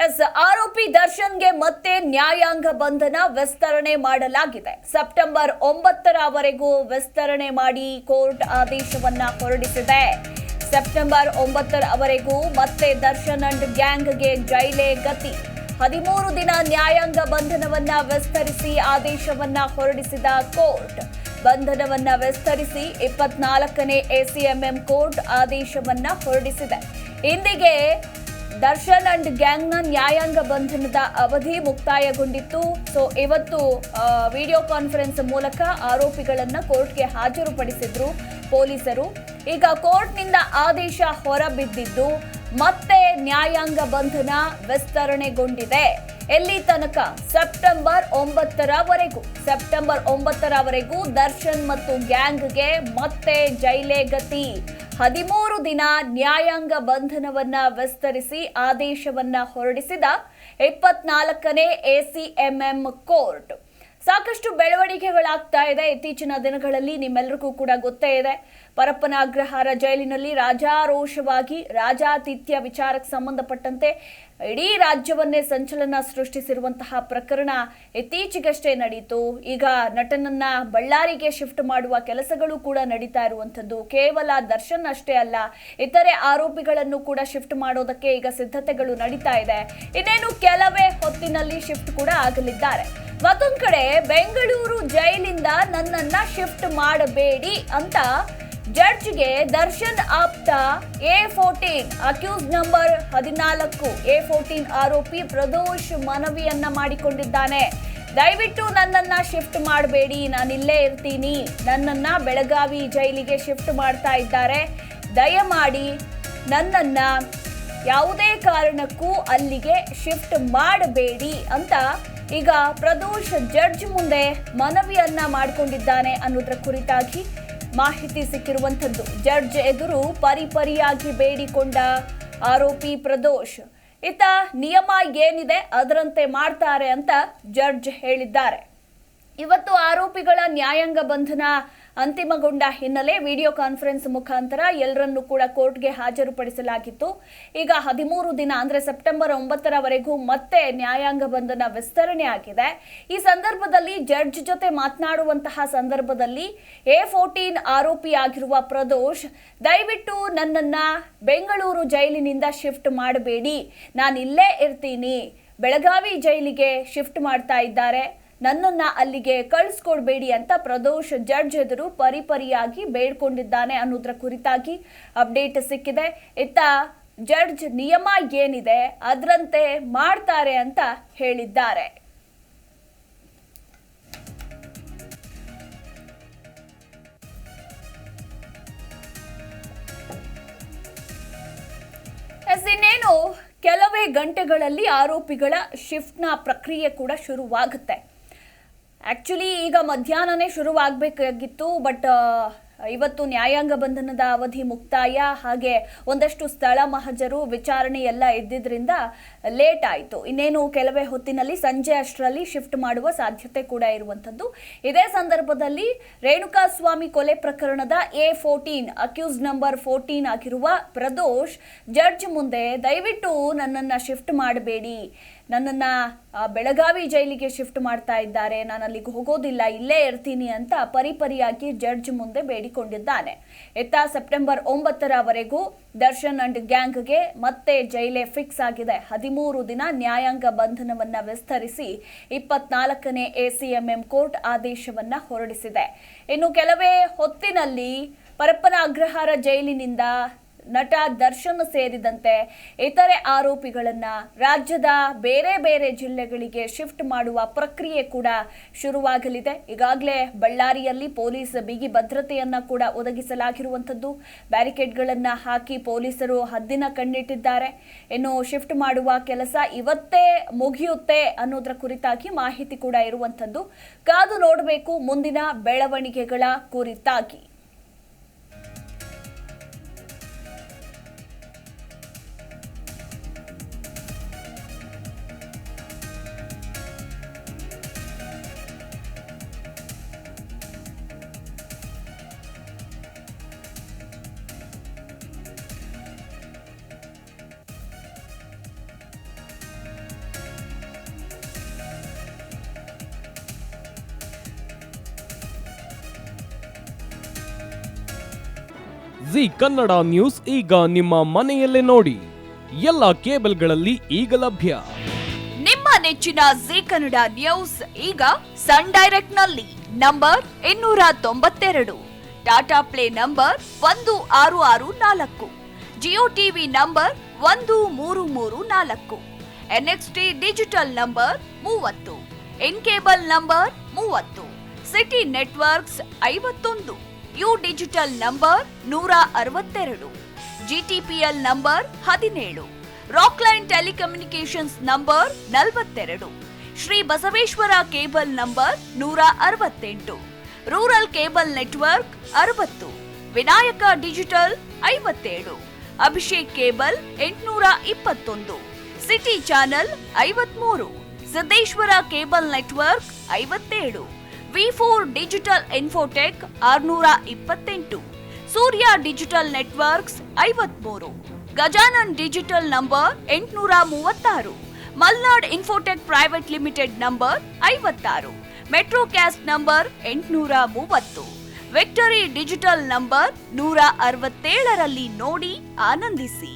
S ಆರೋಪಿ ದರ್ಶನ್ಗೆ ಮತ್ತೆ ನ್ಯಾಯಾಂಗ ಬಂಧನ ವಿಸ್ತರಣೆ ಮಾಡಲಾಗಿದೆ. ಸೆಪ್ಟೆಂಬರ್ 9ರವರೆಗೂ ವಿಸ್ತರಣೆ ಮಾಡಿ ಕೋರ್ಟ್ ಆದೇಶವನ್ನ ಹೊರಡಿಸಿದೆ. ಸೆಪ್ಟೆಂಬರ್ 9ರವರೆಗೂ ಮತ್ತೆ ದರ್ಶನ್ ಅಂಡ್ ಗ್ಯಾಂಗ್ಗೆ ಜೈಲೇ ಗತಿ. 13 ದಿನ ನ್ಯಾಯಾಂಗ ಬಂಧನವನ್ನ ವಿಸ್ತರಿಸಿ ಆದೇಶವನ್ನ ಹೊರಡಿಸಿದ ಕೋರ್ಟ್. ಬಂಧನವನ್ನ ವಿಸ್ತರಿಸಿ 24ನೇ ಎಸಿಎಂಎಂ ಕೋರ್ಟ್ ಆದೇಶವನ್ನ ಹೊರಡಿಸಿದೆ. ಇಂದಿಗೆ ದರ್ಶನ್ ಅಂಡ್ ಗ್ಯಾಂಗ್ನ ನ್ಯಾಯಾಂಗ ಬಂಧನದ ಅವಧಿ ಮುಕ್ತಾಯಗೊಂಡಿತ್ತು. ಸೊ ಇವತ್ತು ವಿಡಿಯೋ ಕಾನ್ಫರೆನ್ಸ್ ಮೂಲಕ ಆರೋಪಿಗಳನ್ನ ಕೋರ್ಟ್ಗೆ ಹಾಜರುಪಡಿಸಿದ್ರು ಪೊಲೀಸರು. ಈಗ ಕೋರ್ಟ್ನಿಂದ ಆದೇಶ ಹೊರಬಿದ್ದಿದ್ದು ಮತ್ತೆ ನ್ಯಾಯಾಂಗ ಬಂಧನ ವಿಸ್ತರಣೆಗೊಂಡಿದೆ. ಎಲ್ಲಿ ತನಕ? ಸೆಪ್ಟೆಂಬರ್ 9ರವರೆಗೂ ದರ್ಶನ್ ಮತ್ತು ಗ್ಯಾಂಗ್ಗೆ ಮತ್ತೆ ಜೈಲೇ ಗತಿ. 13 ದಿನ ನ್ಯಾಯಾಂಗ ಬಂಧನವನ್ನ ವಿಸ್ತರಿಸಿ ಆದೇಶವನ್ನ ಹೊರಡಿಸಿದ 24ನೇ ಎಸಿಎಂಎಂ ಕೋರ್ಟ್. ಸಾಕಷ್ಟು ಬೆಳವಣಿಗೆಗಳಾಗ್ತಾ ಇದೆ ಇತ್ತೀಚಿನ ದಿನಗಳಲ್ಲಿ. ನಿಮ್ಮೆಲ್ಲರಿಗೂ ಕೂಡ ಗೊತ್ತೇ ಇದೆ, ಪರಪ್ಪನ ಅಗ್ರಹಾರ ಜೈಲಿನಲ್ಲಿ ರಾಜಾರೋಷವಾಗಿ ರಾಜಾತಿಥ್ಯ ವಿಚಾರಕ್ಕೆ ಸಂಬಂಧಪಟ್ಟಂತೆ ಇಡೀ ರಾಜ್ಯವನ್ನೇ ಸಂಚಲನ ಸೃಷ್ಟಿಸಿರುವಂತಹ ಪ್ರಕರಣ ಇತ್ತೀಚೆಗಷ್ಟೇ ನಡೆಯಿತು. ಈಗ ನಟನನ್ನ ಬಳ್ಳಾರಿಗೆ ಶಿಫ್ಟ್ ಮಾಡುವ ಕೆಲಸಗಳು ಕೂಡ ನಡೀತಾ ಇರುವಂತದ್ದು. ಕೇವಲ ದರ್ಶನ್ ಅಷ್ಟೇ ಅಲ್ಲ, ಇತರೆ ಆರೋಪಿಗಳನ್ನು ಕೂಡ ಶಿಫ್ಟ್ ಮಾಡೋದಕ್ಕೆ ಈಗ ಸಿದ್ಧತೆಗಳು ನಡೀತಾ ಇದೆ. ಇನ್ನೇನು ಕೆಲವೇ ಹೊತ್ತಿನಲ್ಲಿ ಶಿಫ್ಟ್ ಕೂಡ ಆಗಲಿದ್ದಾರೆ. ಮತ್ತೊಂದು ಕಡೆ ಬೆಂಗಳೂರು ಜೈಲಿಂದ ನನ್ನನ್ನ ಶಿಫ್ಟ್ ಮಾಡಬೇಡಿ ಅಂತ ಜಡ್ಜ್ಗೆ ದರ್ಶನ್ ಆಪ್ತ A14 ಅಕ್ಯೂಸ್ ನಂಬರ್ 14 A14 ಆರೋಪಿ ಪ್ರದೋಷ್ ಮನವಿಯನ್ನ ಮಾಡಿಕೊಂಡಿದ್ದಾನೆ. ದಯವಿಟ್ಟು ನನ್ನನ್ನ ಶಿಫ್ಟ್ ಮಾಡಬೇಡಿ, ನಾನಿಲ್ಲೇ ಇರ್ತೀನಿ. ನನ್ನನ್ನ ಬೆಳಗಾವಿ ಜೈಲಿಗೆ ಶಿಫ್ಟ್ ಮಾಡ್ತಾ ಇದ್ದಾರೆ. ದಯಮಾಡಿ ನನ್ನನ್ನ ಯಾವುದೇ ಕಾರಣಕ್ಕೂ ಅಲ್ಲಿಗೆ ಶಿಫ್ಟ್ ಮಾಡಬೇಡಿ ಅಂತ ಈಗ ಪ್ರದೋಷ್ ಜಡ್ಜ್ ಮುಂದೆ ಮನವಿಯನ್ನ ಮಾಡಿಕೊಂಡಿದ್ದಾನೆ ಅನ್ನೋದ್ರ ಕುರಿತಾಗಿ ಮಾಹಿತಿ ಸಿಕ್ಕಿರುವಂಥದ್ದು. ಜಡ್ಜ್ ಎದುರು ಪರಿಪರಿಯಾಗಿ ಬೇಡಿಕೊಂಡ ಆರೋಪಿ ಪ್ರದೋಷ್. ಇತ್ತ ನಿಯಮ ಏನಿದೆ ಅದರಂತೆ ಮಾಡ್ತಾರೆ ಅಂತ ಜಡ್ಜ್ ಹೇಳಿದ್ದಾರೆ. ಇವತ್ತು ಆರೋಪಿಗಳ ನ್ಯಾಯಾಂಗ ಬಂಧನ ಅಂತಿಮಗೊಂಡ ಹಿನ್ನೆಲೆ ವಿಡಿಯೋ ಕಾನ್ಫರೆನ್ಸ್ ಮುಖಾಂತರ ಎಲ್ಲರನ್ನೂ ಕೂಡ ಕೋರ್ಟ್ಗೆ ಹಾಜರುಪಡಿಸಲಾಗಿತ್ತು. ಈಗ 13 ದಿನ ಅಂದ್ರೆ ಸೆಪ್ಟೆಂಬರ್ 9ರವರೆಗೂ ಮತ್ತೆ ನ್ಯಾಯಾಂಗ ಬಂಧನ ವಿಸ್ತರಣೆ ಆಗಿದೆ. ಈ ಸಂದರ್ಭದಲ್ಲಿ ಜಡ್ಜ್ ಜೊತೆ ಮಾತನಾಡುವಂತಹ ಸಂದರ್ಭದಲ್ಲಿ A14 ಆರೋಪಿಯಾಗಿರುವ ಪ್ರದೋಷ್, ದಯವಿಟ್ಟು ನನ್ನನ್ನ ಬೆಂಗಳೂರು ಜೈಲಿನಿಂದ ಶಿಫ್ಟ್ ಮಾಡಬೇಡಿ, ನಾನು ಇಲ್ಲೇ ಇರ್ತೀನಿ. ಬೆಳಗಾವಿ ಜೈಲಿಗೆ ಶಿಫ್ಟ್ ಮಾಡ್ತಾ ಇದ್ದಾರೆ, ನನ್ನನ್ನ ಅಲ್ಲಿಗೆ ಕಳಿಸ್ಕೊಡ್ಬೇಡಿ ಅಂತ ಪ್ರದೋಷ್ ಜಡ್ಜ್ ಎದುರು ಪರಿಪರಿಯಾಗಿ ಬೇಡ್ಕೊಂಡಿದ್ದಾನೆ ಅನ್ನೋದ್ರ ಕುರಿತಾಗಿ ಅಪ್ಡೇಟ್ ಸಿಕ್ಕಿದೆ. ಇತ್ತ ಜಡ್ಜ್ ನಿಯಮ ಏನಿದೆ ಅದರಂತೆ ಮಾಡ್ತಾರೆ ಅಂತ ಹೇಳಿದ್ದಾರೆ. ಇನ್ನೇನು ಕೆಲವೇ ಗಂಟೆಗಳಲ್ಲಿ ಆರೋಪಿಗಳ ಶಿಫ್ಟ್ನ ಪ್ರಕ್ರಿಯೆ ಕೂಡ ಶುರುವಾಗುತ್ತೆ. ಆಕ್ಚುಲಿ ಈಗ ಮಧ್ಯಾಹ್ನನೇ ಶುರುವಾಗಬೇಕಾಗಿತ್ತು, ಬಟ್ ಇವತ್ತು ನ್ಯಾಯಾಂಗ ಬಂಧನದ ಅವಧಿ ಮುಕ್ತಾಯ, ಹಾಗೆ ಒಂದಷ್ಟು ಸ್ಥಳ ಮಹಜರು ವಿಚಾರಣೆ ಎಲ್ಲ ಇದ್ದಿದ್ರಿಂದ ಲೇಟ್ ಆಯಿತು. ಇನ್ನೇನು ಕೆಲವೇ ಹೊತ್ತಿನಲ್ಲಿ ಸಂಜೆ ಅಷ್ಟರಲ್ಲಿ ಶಿಫ್ಟ್ ಮಾಡುವ ಸಾಧ್ಯತೆ ಕೂಡ ಇರುವಂಥದ್ದು. ಇದೇ ಸಂದರ್ಭದಲ್ಲಿ ರೇಣುಕಾಸ್ವಾಮಿ ಕೊಲೆ ಪ್ರಕರಣದ A14 ಅಕ್ಯೂಸ್ ನಂಬರ್ 14 ಆಗಿರುವ ಪ್ರದೋಷ್ ಜಡ್ಜ್ ಮುಂದೆ ದಯವಿಟ್ಟು ನನ್ನನ್ನು ಶಿಫ್ಟ್ ಮಾಡಬೇಡಿ, ನನ್ನನ್ನು ಬೆಳಗಾವಿ ಜೈಲಿಗೆ ಶಿಫ್ಟ್ ಮಾಡ್ತಾ ಇದ್ದಾರೆ, ನಾನು ಅಲ್ಲಿಗೆ ಹೋಗೋದಿಲ್ಲ, ಇಲ್ಲೇ ಇರ್ತೀನಿ ಅಂತ ಪರಿಪರಿಯಾಗಿ ಜಡ್ಜ್ ಮುಂದೆ ಬೇಡಿಕೊಂಡಿದ್ದಾನೆ. ಇತ್ತ ಸೆಪ್ಟೆಂಬರ್ 9ರವರೆಗೂ ದರ್ಶನ್ ಅಂಡ್ ಗ್ಯಾಂಗ್ಗೆ ಮತ್ತೆ ಜೈಲೇ ಫಿಕ್ಸ್ ಆಗಿದೆ. 13 ದಿನ ನ್ಯಾಯಾಂಗ ಬಂಧನವನ್ನ ವಿಸ್ತರಿಸಿ 24ನೇ ಎಸಿಎಂಎಂ ಕೋರ್ಟ್ ಆದೇಶವನ್ನ ಹೊರಡಿಸಿದೆ. ಇನ್ನು ಕೆಲವೇ ಹೊತ್ತಿನಲ್ಲಿ ಪರಪ್ಪನ ಅಗ್ರಹಾರ ಜೈಲಿನಿಂದ ನಟ ದರ್ಶನ್ ಸೇರಿದಂತೆ ಇತರೆ ಆರೋಪಿಗಳನ್ನ ರಾಜ್ಯದ ಬೇರೆ ಬೇರೆ ಜಿಲ್ಲೆಗಳಿಗೆ ಶಿಫ್ಟ್ ಮಾಡುವ ಪ್ರಕ್ರಿಯೆ ಕೂಡ ಶುರುವಾಗಲಿದೆ. ಈಗಾಗಲೇ ಬಳ್ಳಾರಿಯಲ್ಲಿ ಪೊಲೀಸ್ ಬಿಗಿ ಭದ್ರತೆಯನ್ನ ಕೂಡ ಒದಗಿಸಲಾಗಿರುವಂಥದ್ದು. ಬ್ಯಾರಿಕೇಡ್ಗಳನ್ನ ಹಾಕಿ ಪೊಲೀಸರು ಹದ್ದಿನ ಕಣ್ಣಿಟ್ಟಿದ್ದಾರೆ. ಇನ್ನು ಶಿಫ್ಟ್ ಮಾಡುವ ಕೆಲಸ ಇವತ್ತೇ ಮುಗಿಯುತ್ತೆ ಅನ್ನೋದ್ರ ಕುರಿತಾಗಿ ಮಾಹಿತಿ ಕೂಡ ಇರುವಂಥದ್ದು. ಕಾದು ನೋಡಬೇಕು ಮುಂದಿನ ಬೆಳವಣಿಗೆಗಳ ಕುರಿತಾಗಿ. ಜಿ ಕನ್ನಡ ನ್ಯೂಸ್ ಈಗ ನಿಮ್ಮ ಮನೆಯಲ್ಲೇ ನೋಡಿ. ಎಲ್ಲ ಕೇಬಲ್ಗಳಲ್ಲಿ ಈಗ ಲಭ್ಯ. ನಿಮ್ಮ ನೆಚ್ಚಿನ ಜಿ ಕನ್ನಡ ನ್ಯೂಸ್ ಈಗ ಸನ್ ಡೈರೆಕ್ಟ್ ನಲ್ಲಿ number 292, Tata play number 1664, Jio TV number 1334, NXT digital number 30, in cable number 30, city networks 51, U digital number 162, GTPL number 17, Rockline telecommunications number 42, Shri Basaveshwara cable number 168, rural cable network 60, Vinayaka digital 57, Abhishek cable 821, city channel 53, Siddeshwara cable network 57, V4 digital Infotech 628, Surya digital networks 53, Gajanan digital number 836, Malnad Infotech private limited number 56, Metrocast number 830, Victory digital number 167ರಲ್ಲಿ ನೋಡಿ ಆನಂದಿಸಿ.